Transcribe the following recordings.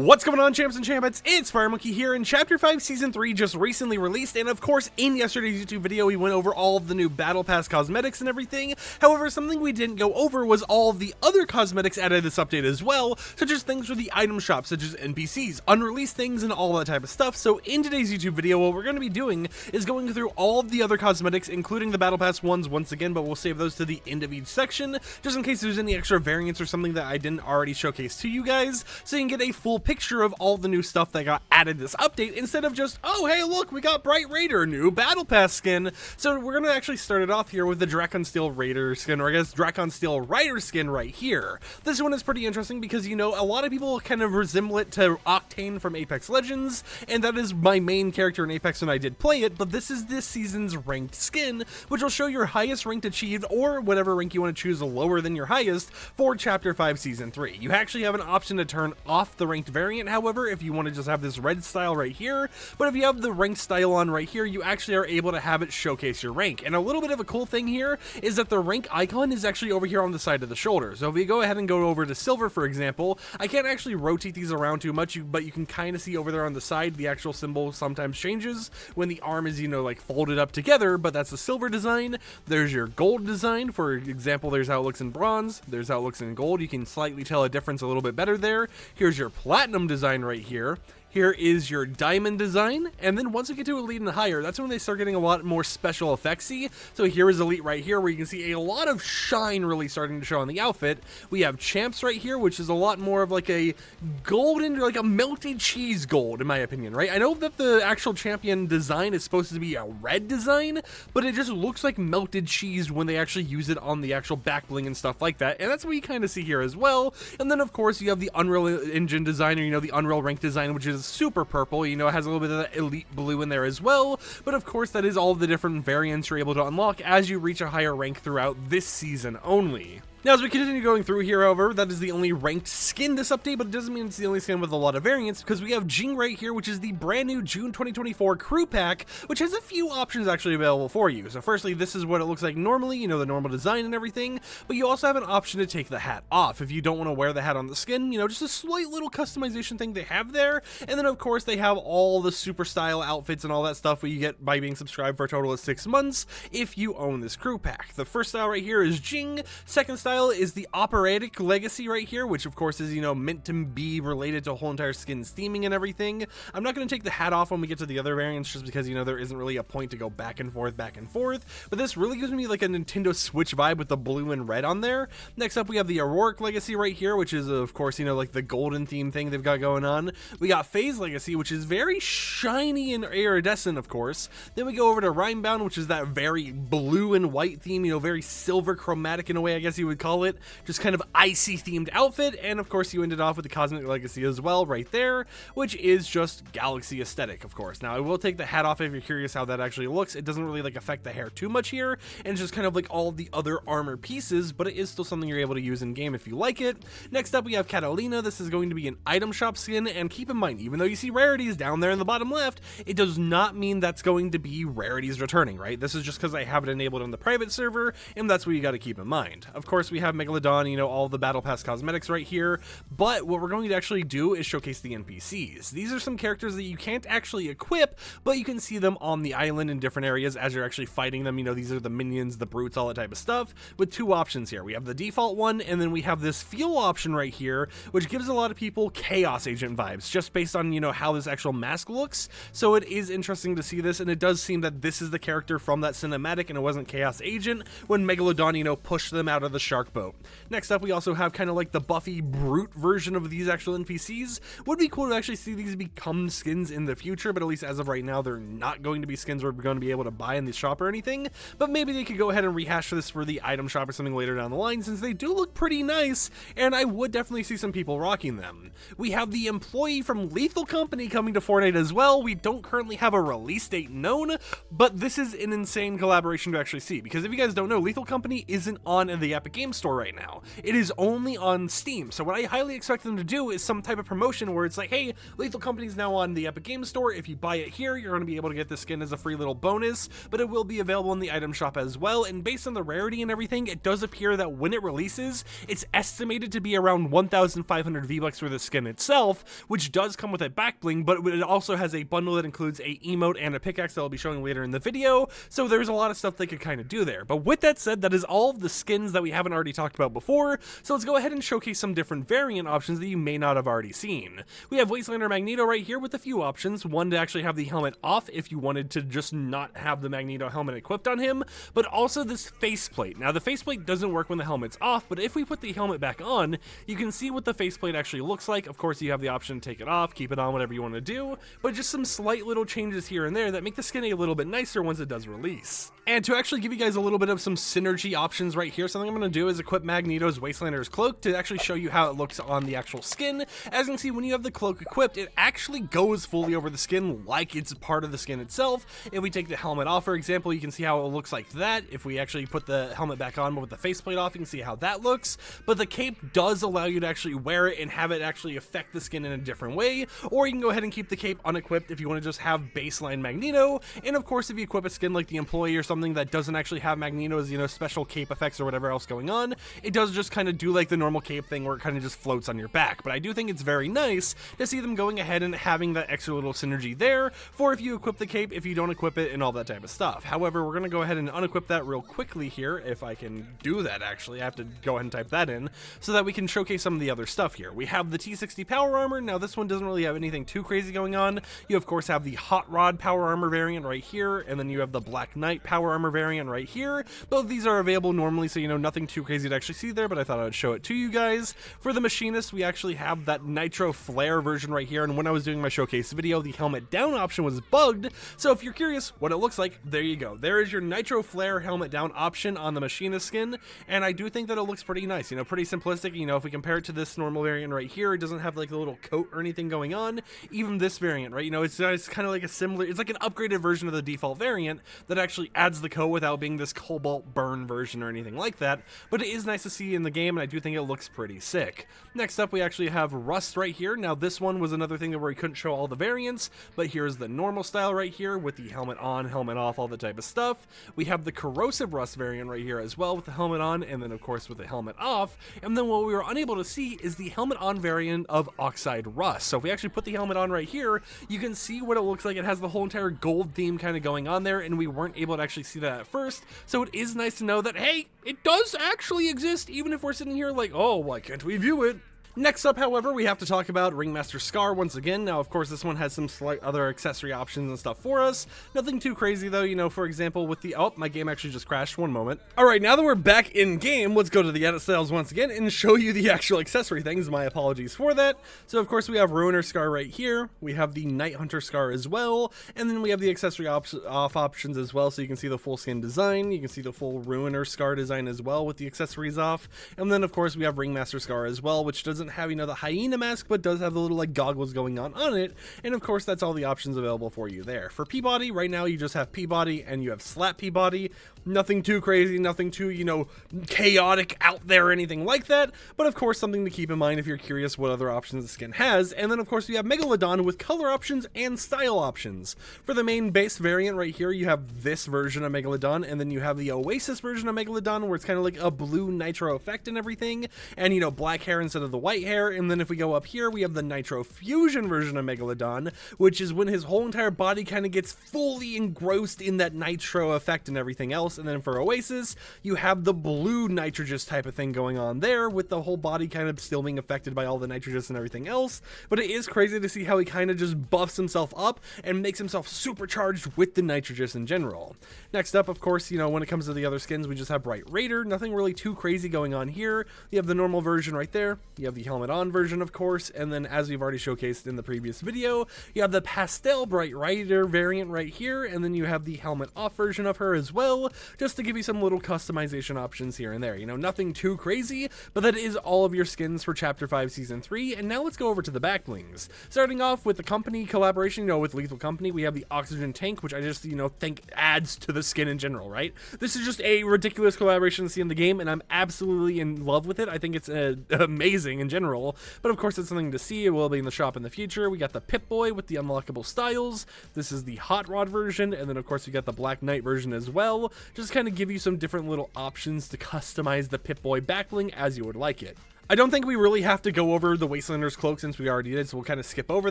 What's going on, champs and champettes? It's FireMonkey here, and Chapter 5 Season 3 just recently released, and of course, in yesterday's YouTube video, we went over all of the new Battle Pass cosmetics and everything. However, something we didn't go over was all of the other cosmetics added to this update as well, such as things for the item shop, such as NPCs, unreleased things, and all that type of stuff. So in today's YouTube video, what we're going to be doing is going through all of the other cosmetics, including the Battle Pass ones once again, but we'll save those to the end of each section, just in case there's any extra variants or something that I didn't already showcase to you guys, so you can get a full picture of all the new stuff that got added this update, instead of just, oh hey look, we got Bright Raider, new Battle Pass skin. So we're gonna actually start it off here with the Draconsteel Raider skin, or I guess Draconsteel Rider skin right here. This one is pretty interesting because, you know, a lot of people kind of resemble it to Octane from Apex Legends, and that is my main character in Apex when I did play it, but this is this season's ranked skin, which will show your highest ranked achieved, or whatever rank you want to choose lower than your highest, for Chapter 5 Season 3. You actually have an option to turn off the ranked variant, however, if you want to just have this red style right here, but if you have the ranked style on right here, you actually are able to have it showcase your rank. And a little bit of a cool thing here is that the rank icon is actually over here on the side of the shoulder. So if we go ahead and go over to silver, for example, I can't actually rotate these around too much, but you can kind of see over there on the side, the actual symbol sometimes changes when the arm is, you know, like folded up together, but that's the silver design. There's your gold design, for example, there's how it looks in bronze, there's how it looks in gold. You can slightly tell a difference a little bit better there. Here's your platinum design right here. Here is your diamond design, and then once you get to elite and higher, that's when they start getting a lot more special effectsy. So here is elite right here, where you can see a lot of shine really starting to show on the outfit. We have champs right here, which is a lot more of like a golden, like a melted cheese gold, in my opinion, right? I know that the actual champion design is supposed to be a red design, but it just looks like melted cheese when they actually use it on the actual back bling and stuff like that, and that's what you kind of see here as well. And then of course you have the Unreal Engine design, or you know, the Unreal Rank design, which is super purple. You know, it has a little bit of that elite blue in there as well, but of course that is all of the different variants you're able to unlock as you reach a higher rank throughout this season only. Now, as we continue going through here, however, that is the only ranked skin this update, but it doesn't mean it's the only skin with a lot of variants, because we have Jing right here, which is the brand new June 2024 crew pack, which has a few options actually available for you. So firstly, this is what it looks like normally, you know, the normal design and everything, but you also have an option to take the hat off if you don't want to wear the hat on the skin, you know, just a slight little customization thing they have there. And then of course they have all the super style outfits and all that stuff that you get by being subscribed for a total of 6 months if you own this crew pack. The first style right here is Jing. Second style is the Operatic Legacy right here, which of course is, you know, meant to be related to a whole entire skin's theming and everything. I'm not going to take the hat off when we get to the other variants, just because, you know, there isn't really a point to go back and forth, but this really gives me like a Nintendo Switch vibe with the blue and red on there. Next up, we have the Auroric Legacy right here, which is of course, you know, like the golden theme thing they've got going on. We got Phase Legacy, which is very shiny and iridescent, of course. Then we go over to Rhymebound, which is that very blue and white theme, you know, very silver chromatic in a way, I guess you would call it. Just kind of icy themed outfit. And of course you ended off with the Cosmic Legacy as well right there, which is just galaxy aesthetic, of course. Now I will take the hat off if you're curious how that actually looks. It doesn't really like affect the hair too much here, and it's just kind of like all the other armor pieces, but it is still something you're able to use in game if you like it. Next up, we have Catalina. This is going to be an item shop skin, and keep in mind, even though you see rarities down there in the bottom left, it does not mean that's going to be rarities returning, right? This is just because I have it enabled on the private server, and that's what you got to keep in mind. Of course, we have Megalodon, you know, all the Battle Pass cosmetics right here, but what we're going to actually do is showcase the NPCs. These are some characters that you can't actually equip, but you can see them on the island in different areas as you're actually fighting them. You know, these are the minions, the brutes, all that type of stuff, with two options here. We have the default one, and then we have this fuel option right here, which gives a lot of people Chaos Agent vibes, just based on, you know, how this actual mask looks. So it is interesting to see this, and it does seem that this is the character from that cinematic, and it wasn't Chaos Agent when Megalodon, you know, pushed them out of the shark boat. Next up, we also have kind of like the Buffy brute version of these actual NPCs. Would be cool to actually see these become skins in the future, but at least as of right now, they're not going to be skins we're going to be able to buy in the shop or anything. But maybe they could go ahead and rehash this for the item shop or something later down the line, since they do look pretty nice, and I would definitely see some people rocking them. We have the employee from Lethal Company coming to Fortnite as well. We don't currently have a release date known, but this is an insane collaboration to actually see, because if you guys don't know, Lethal Company isn't on the Epic Games Game Store right now. It is only on Steam, so what I highly expect them to do is some type of promotion where it's like, hey, Lethal Company's now on the Epic Game Store. If you buy it here, you're going to be able to get this skin as a free little bonus, but it will be available in the item shop as well. And based on the rarity and everything, it does appear that when it releases, it's estimated to be around 1,500 V-Bucks for the skin itself, which does come with a back bling, but it also has a bundle that includes a emote and a pickaxe that I'll be showing later in the video, so there's a lot of stuff they could kind of do there. But with that said, that is all of the skins that we haven't already talked about before, so let's go ahead and showcase some different variant options that you may not have already seen. We have Wastelander Magneto right here with a few options. One, to actually have the helmet off if you wanted to just not have the Magneto helmet equipped on him, but also this faceplate. Now the faceplate doesn't work when the helmet's off, but if we put the helmet back on, you can see what the faceplate actually looks like. Of course, you have the option to take it off, keep it on, whatever you want to do, but just some slight little changes here and there that make the skin a little bit nicer once it does release. And to actually give you guys a little bit of some synergy options right here, something I'm going to do is equip Magneto's Wastelander's cloak to actually show you how it looks on the actual skin. As you can see, when you have the cloak equipped, it actually goes fully over the skin like it's part of the skin itself. If we take the helmet off, for example, you can see how it looks like that. If we actually put the helmet back on but with the faceplate off, you can see how that looks. But the cape does allow you to actually wear it and have it actually affect the skin in a different way, or you can go ahead and keep the cape unequipped if you want to just have baseline Magneto. And of course, if you equip a skin like the Employee or something that doesn't actually have Magneto's, you know, special cape effects or whatever else going on, it does just kind of do like the normal cape thing where it kind of just floats on your back. But I do think it's very nice to see them going ahead and having that extra little synergy there for if you equip the cape, if you don't equip it, and all that type of stuff. However, we're going to go ahead and unequip that real quickly here. If I can do that, actually, I have to go ahead and type that in so that we can showcase some of the other stuff here. We have the T60 power armor. Now this one doesn't really have anything too crazy going on. You of course have the Hot Rod power armor variant right here, and then you have the Black Knight power armor variant right here. Both of these are available normally, so you know, nothing too crazy to actually see there, but I thought I would show it to you guys. For the Machinist, we actually have that Nitro Flare version right here, and when I was doing my showcase video, the helmet down option was bugged, so if you're curious what it looks like, there you go. There is your Nitro Flare helmet down option on the Machinist skin, and I do think that it looks pretty nice, you know, pretty simplistic. You know, if we compare it to this normal variant right here, it doesn't have like a little coat or anything going on. Even this variant, right, you know, it's kind of like a similar, it's like an upgraded version of the default variant that actually adds the coat without being this cobalt burn version or anything like that, but it is nice to see in the game, and I do think it looks pretty sick. Next up, we actually have Rust right here. Now this one was another thing where we couldn't show all the variants, but here's the normal style right here with the helmet on, helmet off, all the type of stuff. We have the Corrosive Rust variant right here as well with the helmet on, and then of course with the helmet off. And then what we were unable to see is the helmet on variant of Oxide Rust. So if we actually put the helmet on right here, you can see what it looks like. It has the whole entire gold theme kind of going on there, and we weren't able to actually see that at first. So it is nice to know that, hey, it does actually exist, even if we're sitting here like, oh, why can't we view it? Next up, however, we have to talk about Ringmaster Scar once again. Now, of course, this one has some slight other accessory options and stuff for us. Nothing too crazy, though. You know, for example, with the... Oh, my game actually just crashed. One moment. All right, now that we're back in game, let's go to the edit styles once again and show you the actual accessory things. My apologies for that. So, of course, we have Ruiner Scar right here. We have the Night Hunter Scar as well. And then we have the accessory off options as well, so you can see the full skin design. You can see the full Ruiner Scar design as well with the accessories off. And then, of course, we have Ringmaster Scar as well, which doesn't have, you know, the hyena mask, but does have the little like goggles going on it. And of course, that's all the options available for you there. For Peabody, right now you just have Peabody and you have Slap Peabody. Nothing too crazy, nothing too, you know, chaotic out there or anything like that. But of course, something to keep in mind if you're curious what other options the skin has. And then of course, we have Megalodon with color options and style options. For the main base variant right here, you have this version of Megalodon, and then you have the Oasis version of Megalodon where it's kind of like a blue nitro effect and everything, and you know, black hair instead of the white hair. And then if we go up here, we have the Nitro Fusion version of Megalodon, which is when his whole entire body kind of gets fully engrossed in that nitro effect and everything else. And then for Oasis, you have the blue nitrogen type of thing going on there with the whole body kind of still being affected by all the nitrogen and everything else. But it is crazy to see how he kind of just buffs himself up and makes himself supercharged with the nitrogen in general. Next up, of course, you know, when it comes to the other skins, we just have Bright Raider. Nothing really too crazy going on here. You have the normal version right there. You have the helmet on version, of course, and then as we've already showcased in the previous video, you have the Pastel Bright Raider variant right here, and then you have the helmet off version of her as well. just to give you some little customization options here and there. You know, nothing too crazy, but that is all of your skins for Chapter 5 Season 3, and now let's go over to the back blings. Starting off with the company collaboration, you know, with Lethal Company, we have the oxygen tank, which I just, you know, think adds to the skin in general, right? This is just a ridiculous collaboration to see in the game, and I'm absolutely in love with it. I think it's amazing in general, but of course it's something to see. It will be in the shop in the future. We got the Pip-Boy with the unlockable styles. This is the Hot Rod version, and then of course we got the Black Knight version as well. Just kind of give you some different little options to customize the Pip-Boy back bling as you would like it. I don't think we really have to go over the Wastelander's cloak since we already did, so we'll kind of skip over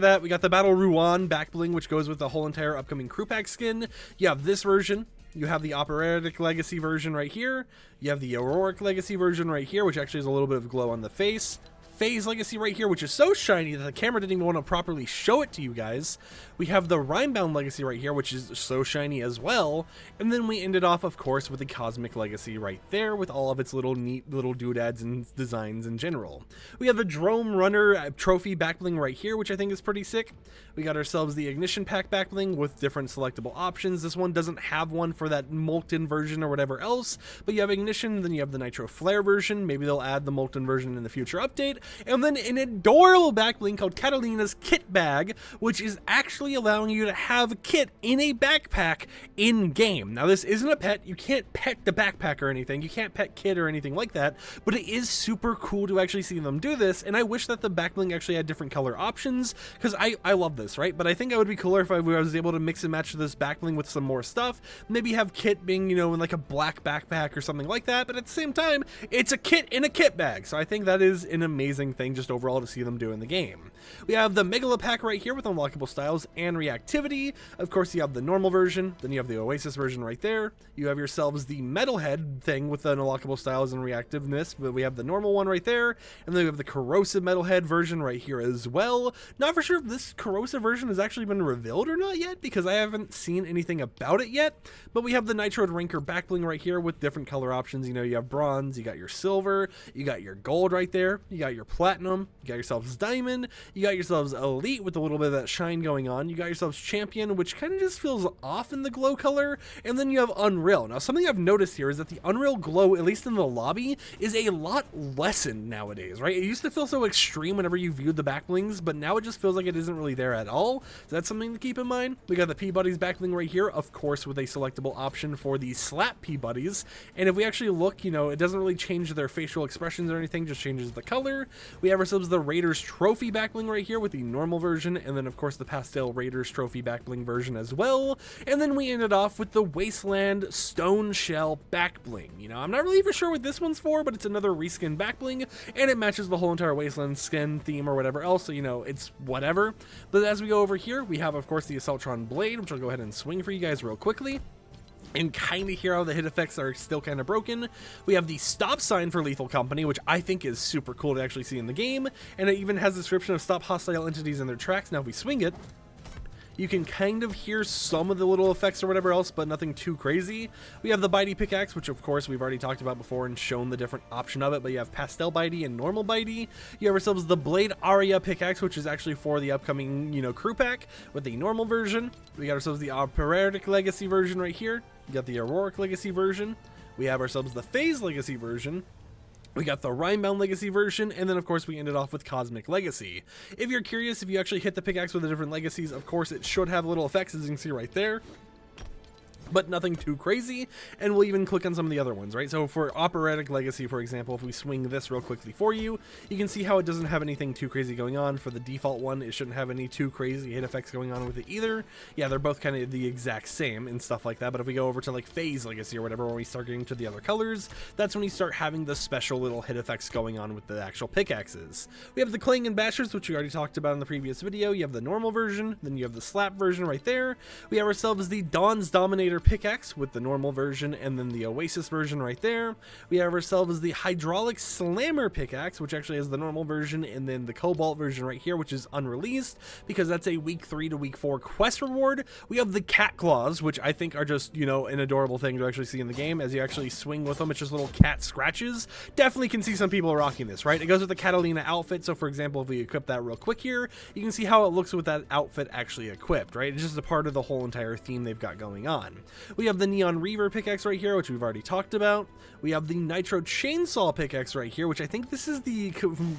that. We got the Battle Ruan back bling, which goes with the whole entire upcoming crew pack skin. You have this version. You have the Operatic Legacy version right here. You have the Auroric Legacy version right here, which actually has a little bit of glow on the face. Phase Legacy right here, which is so shiny that the camera didn't even want to properly show it to you guys. We have the Rhymebound Legacy right here, which is so shiny as well. And then we ended off, of course, with the Cosmic Legacy right there with all of its little neat little doodads and designs in general. We have the Drone Runner Trophy backbling right here, which I think is pretty sick. We got ourselves the Ignition Pack backbling with different selectable options. This one doesn't have one for that Molten version or whatever else, but you have Ignition, then you have the Nitro Flare version. Maybe they'll add the Molten version in the future update. And then an adorable backbling called Catalina's Kit Bag, which is actually allowing you to have a kit in a backpack in-game. Now, this isn't a pet. You can't pet the backpack or anything. You can't pet Kit or anything like that, but it is super cool to actually see them do this, and I wish that the backbling actually had different color options, because I love this, right? But I think it would be cooler if I was able to mix and match this backbling with some more stuff. Maybe have Kit being, you know, in like a black backpack or something like that, but at the same time, it's a kit in a kit bag, so I think that is an amazing thing just overall to see them do in the game. We have the Megala Pack right here with unlockable styles and reactivity. Of course, you have the normal version, then you have the Oasis version right there. You have yourselves the Metalhead thing with the unlockable styles and reactiveness, but we have the normal one right there, and then we have the Corrosive Metalhead version right here as well. Not for sure if this Corrosive version has actually been revealed or not yet, because I haven't seen anything about it yet, but we have the Nitro Ranker backbling right here with different color options. You know, you have bronze, you got your silver, you got your gold right there, you got your platinum, you got yourselves diamond, you got yourselves elite with a little bit of that shine going on, you got yourselves champion, which kind of just feels off in the glow color, and then you have unreal. Now, something I've noticed here is that the unreal glow, at least in the lobby, is a lot lessened nowadays, right? It used to feel so extreme whenever you viewed the backblings, but now it just feels like it isn't really there at all, so that's something to keep in mind. We got the Peabody's backbling right here, of course, with a selectable option for the Slap Peabodies, and if we actually look, you know, it doesn't really change their facial expressions or anything, just changes the color. We have ourselves the Raiders Trophy backbling right here with the normal version, and then of course the Pastel Raiders Trophy backbling version as well. And then we ended off with the Wasteland Stone Shell backbling. You know, I'm not really for sure what this one's for, but it's another reskin backbling, and it matches the whole entire Wasteland skin theme or whatever else, so you know, it's whatever. But as we go over here, we have of course the Assaultron Blade, which I'll go ahead and swing for you guys real quickly. And kind of hear how the hit effects are still kind of broken. We have the stop sign for Lethal Company, which I think is super cool to actually see in the game, and it even has a description of stop hostile entities in their tracks. Now if we swing it, you can kind of hear some of the little effects or whatever else, but nothing too crazy. We have the Bitey Pickaxe, which of course we've already talked about before and shown the different option of it, but you have Pastel Bitey and Normal Bitey. You have ourselves the Blade Aria Pickaxe, which is actually for the upcoming, you know, crew pack with the normal version. We got ourselves the Operatic Legacy version right here. We got the Auroric Legacy version. We have ourselves the Phase Legacy version. We got the Rhymebound Legacy version, and then of course we ended off with Cosmic Legacy. If you're curious, if you actually hit the pickaxe with the different legacies, of course it should have little effects, as you can see right there, but nothing too crazy, and we'll even click on some of the other ones, right? So for Operatic Legacy, for example, if we swing this real quickly for you, you can see how it doesn't have anything too crazy going on. For the default one, it shouldn't have any too crazy hit effects going on with it either. Yeah, they're both kind of the exact same and stuff like that, but if we go over to like Phase Legacy or whatever, when we start getting to the other colors, that's when you start having the special little hit effects going on with the actual pickaxes. We have the Clang and Bashers, which we already talked about in the previous video. You have the normal version, then you have the Slap version right there. We have ourselves the Dawn's Dominator Pickaxe with the normal version, and then the Oasis version right there. We have ourselves the Hydraulic Slammer Pickaxe, which actually has the normal version, and then the Cobalt version right here, which is unreleased because that's a week 3 to week 4 quest reward. We have the Cat Claws, which I think are just, you know, an adorable thing to actually see in the game. As you actually swing with them, it's just little cat scratches. Definitely can see some people rocking this, right? It goes with the Catalina outfit, so for example, if we equip that real quick here, you can see how it looks with that outfit actually equipped, right? It's just a part of the whole entire theme they've got going on. We have the Neon Reaver pickaxe right here, which we've already talked about. We have the Nitro Chainsaw pickaxe right here, which I think this is the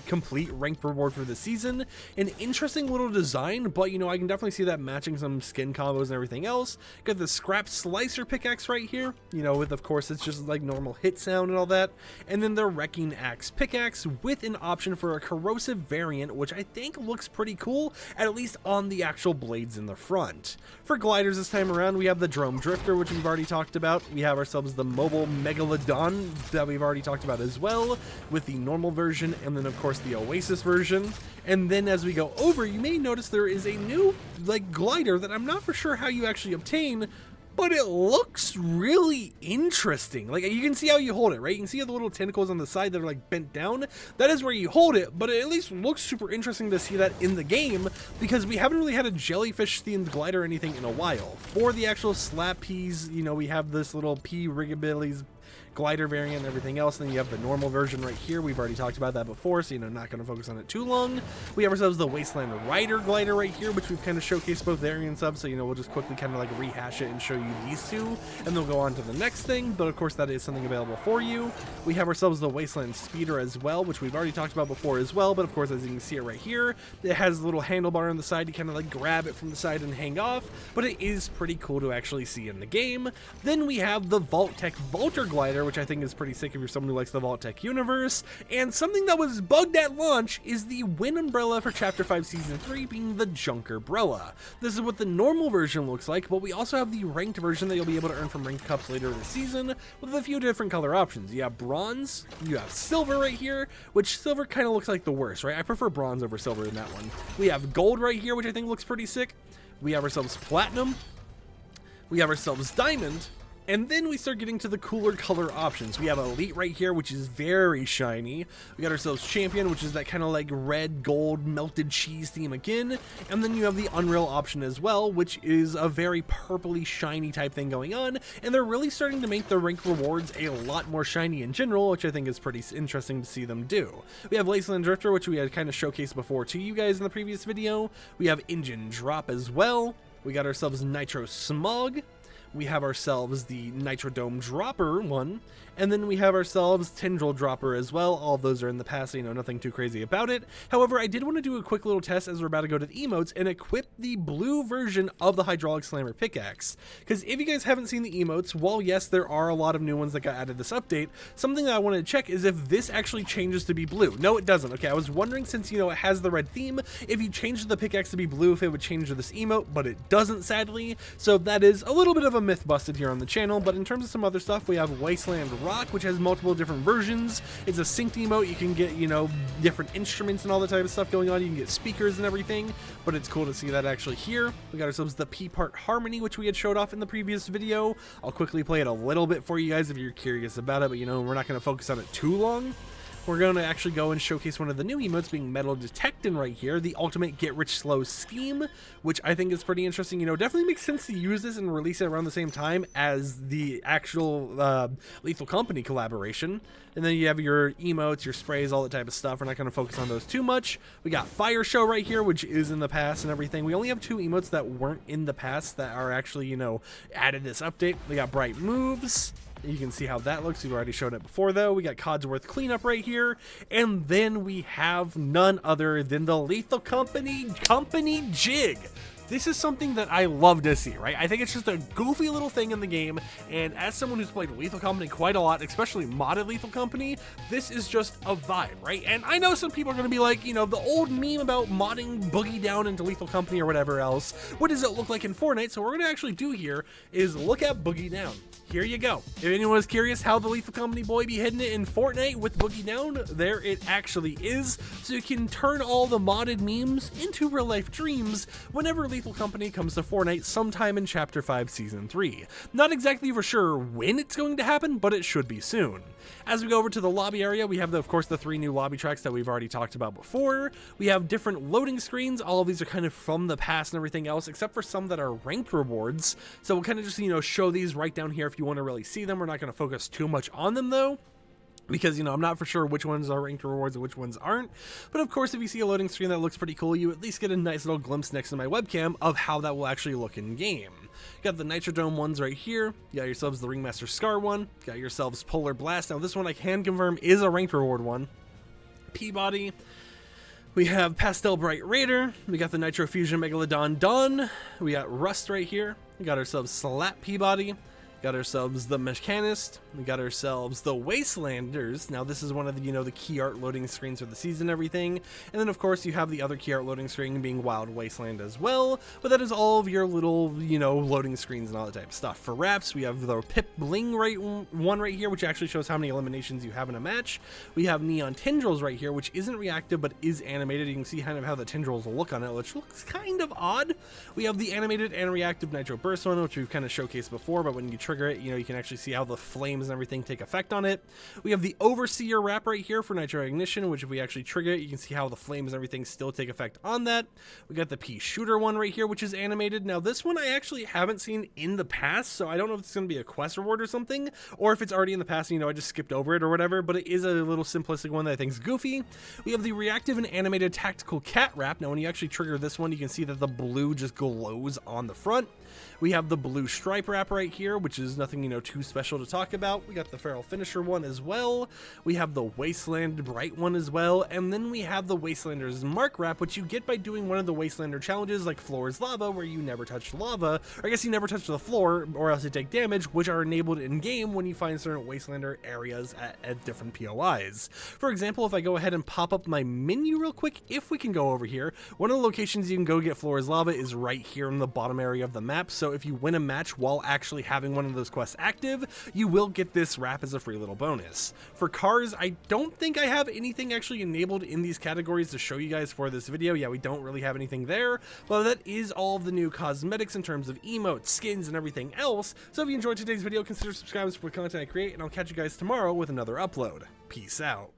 complete ranked reward for the season. An interesting little design, but you know, I can definitely see that matching some skin combos and everything else. Got the Scrap Slicer pickaxe right here, you know, with of course it's just like normal hit sound and all that. And then the Wrecking Axe pickaxe with an option for a corrosive variant, which I think looks pretty cool, at least on the actual blades in the front. For gliders this time around, we have the Drone Drifter, which we've already talked about. We have ourselves the Mobile Megalodon that we've already talked about as well, with the normal version, and then of course the Oasis version. And then as we go over, you may notice there is a new like glider that I'm not for sure how you actually obtain, but it looks really interesting. Like, you can see how you hold it, right? You can see the little tentacles on the side that are like bent down. That is where you hold it, but it at least looks super interesting to see that in the game, because we haven't really had a jellyfish themed glider or anything in a while. For the actual Slap Peas, you know, we have this little P Rigabilis glider variant and everything else. Then you have the normal version right here. We've already talked about that before, so you know, not going to focus on it too long. We have ourselves the Wasteland Rider glider right here, which we've kind of showcased both variants of, so you know, we'll just quickly kind of like rehash it and show you these two, and they'll go on to the next thing, but of course that is something available for you. We have ourselves the Wasteland Speeder as well, which we've already talked about before as well, but of course, as you can see it right here, it has a little handlebar on the side to kind of like grab it from the side and hang off, but it is pretty cool to actually see in the game. Then we have the Vault-Tec Vaulter glider, which I think is pretty sick if you're someone who likes the Vault-Tec universe. And something that was bugged at launch is the Wind Umbrella for Chapter 5 Season 3 being the Junker Umbrella. This is what the normal version looks like, but we also have the ranked version that you'll be able to earn from ranked cups later in the season with a few different color options. You have bronze, you have silver right here, which silver kind of looks like the worst, right? I prefer bronze over silver in that one. We have gold right here, which I think looks pretty sick. We have ourselves platinum. We have ourselves diamond. And then we start getting to the cooler color options. We have Elite right here, which is very shiny. We got ourselves Champion, which is that kind of like red, gold, melted cheese theme again. And then you have the Unreal option as well, which is a very purpley, shiny type thing going on. And they're really starting to make the rank rewards a lot more shiny in general, which I think is pretty interesting to see them do. We have Wasteland Drifter, which we had kind of showcased before to you guys in the previous video. We have Engine Drop as well. We got ourselves Nitro Smog. We have ourselves the Nitro Dome Dropper one, and then we have ourselves Tendril Dropper as well. All of those are in the past, so you know, nothing too crazy about it. However, I did want to do a quick little test as we're about to go to the emotes and equip the blue version of the Hydraulic Slammer pickaxe. Because if you guys haven't seen the emotes, while yes, there are a lot of new ones that got added this update, something that I wanted to check is if this actually changes to be blue. No, it doesn't. Okay, I was wondering, since, you know, it has the red theme, if you changed the pickaxe to be blue, if it would change to this emote, but it doesn't, sadly. So that is a little bit of a myth busted here on the channel. But in terms of some other stuff, we have Wasteland Rock, which has multiple different versions. It's a synced emote. You can get, you know, different instruments and all that type of stuff going on. You can get speakers and everything, but it's cool to see that actually here. We got ourselves the P-Part Harmony, which we had showed off in the previous video. I'll quickly play it a little bit for you guys if you're curious about it, but you know, we're not going to focus on it too long. We're going to actually go and showcase one of the new emotes, being Metal Detectin' right here, the ultimate get rich slow scheme, which I think is pretty interesting. You know, definitely makes sense to use this and release it around the same time as the actual Lethal Company collaboration. And then you have your emotes, your sprays, all that type of stuff. We're not going to focus on those too much. We got Fire Show right here, which is in the past and everything. We only have 2 emotes that weren't in the past that are actually, you know, added this update. We got Bright Moves. You can see how that looks. We've already shown it before, though. We got Codsworth Cleanup right here. And then we have none other than the Lethal Company Jig. This is something that I love to see, right? I think it's just a goofy little thing in the game, and as someone who's played Lethal Company quite a lot, especially modded Lethal Company, this is just a vibe, right? And I know some people are going to be like, you know, the old meme about modding Boogie Down into Lethal Company or whatever else, what does it look like in Fortnite? So what we're going to actually do here is look at Boogie Down. Here you go. If anyone is curious how the Lethal Company boy be hitting it in Fortnite with Boogie Down, there it actually is. So you can turn all the modded memes into real life dreams whenever Lethal Company comes to Fortnite sometime in Chapter 5 Season 3. Not exactly for sure when it's going to happen, but it should be soon. As we go over to the lobby area, we have, of course, the 3 new lobby tracks that we've already talked about before. We have different loading screens. All of these are kind of from the past and everything else, except for some that are ranked rewards. So we'll kind of just, you know, show these right down here if you want to really see them. We're not going to focus too much on them, though, because, you know, I'm not for sure which ones are ranked rewards and which ones aren't. But of course, if you see a loading screen that looks pretty cool, you at least get a nice little glimpse next to my webcam of how that will actually look in game. Got the Nitrodome ones right here. You got yourselves the Ringmaster Scar one. Got yourselves Polar Blast. Now this one I can confirm is a ranked reward one. Peabody. We have Pastel Bright Raider. We got the Nitro Fusion Megalodon Dawn. We got Rust right here. We got ourselves Slap Peabody. Got ourselves the Mechanist. We got ourselves the Wastelanders. Now this is one of the, the key art loading screens for the season and everything. And then of course you have the other key art loading screen being Wild Wasteland as well. But that is all of your little, loading screens and all that type of stuff. For wraps, we have the Pip Bling one right here, which actually shows how many eliminations you have in a match. We have Neon Tendrils right here, which isn't reactive but is animated. You can see kind of how the tendrils will look on it, which looks kind of odd. We have the animated and reactive Nitro Burst one, which we've kind of showcased before, but when you trigger it, you can actually see how the flames and everything take effect on it. We have the Overseer wrap right here for Nitro Ignition, which if we actually trigger it, you can see how the flames and everything still take effect on that. We got the Pea Shooter one right here, which is animated. Now this one I actually haven't seen in the past, so I don't know if it's going to be a quest reward or something, or if it's already in the past and, I just skipped over it or whatever, but it is a little simplistic one that I think is goofy. We have the reactive and animated Tactical Cat wrap. Now when you actually trigger this one, you can see that the blue just glows on the front. We have the Blue Stripe wrap right here, which is nothing, too special to talk about. We got the Feral Finisher one as well. We have the Wasteland Bright one as well. And then we have the Wastelander's Mark wrap, which you get by doing one of the Wastelander challenges like Floor is Lava, where you never touch lava, or I guess you never touch the floor or else you take damage, which are enabled in game when you find certain Wastelander areas at different POIs. For example, if I go ahead and pop up my menu real quick, if we can go over here, one of the locations you can go get Floor is Lava is right here in the bottom area of the map. So if you win a match while actually having one of those quests active, you will get this wrap as a free little bonus. For cars, I don't think I have anything actually enabled in these categories to show you guys for this video. Yeah, we don't really have anything there, but that is all of the new cosmetics in terms of emotes, skins, and everything else. So if you enjoyed today's video, consider subscribing for the content I create, and I'll catch you guys tomorrow with another upload. Peace out.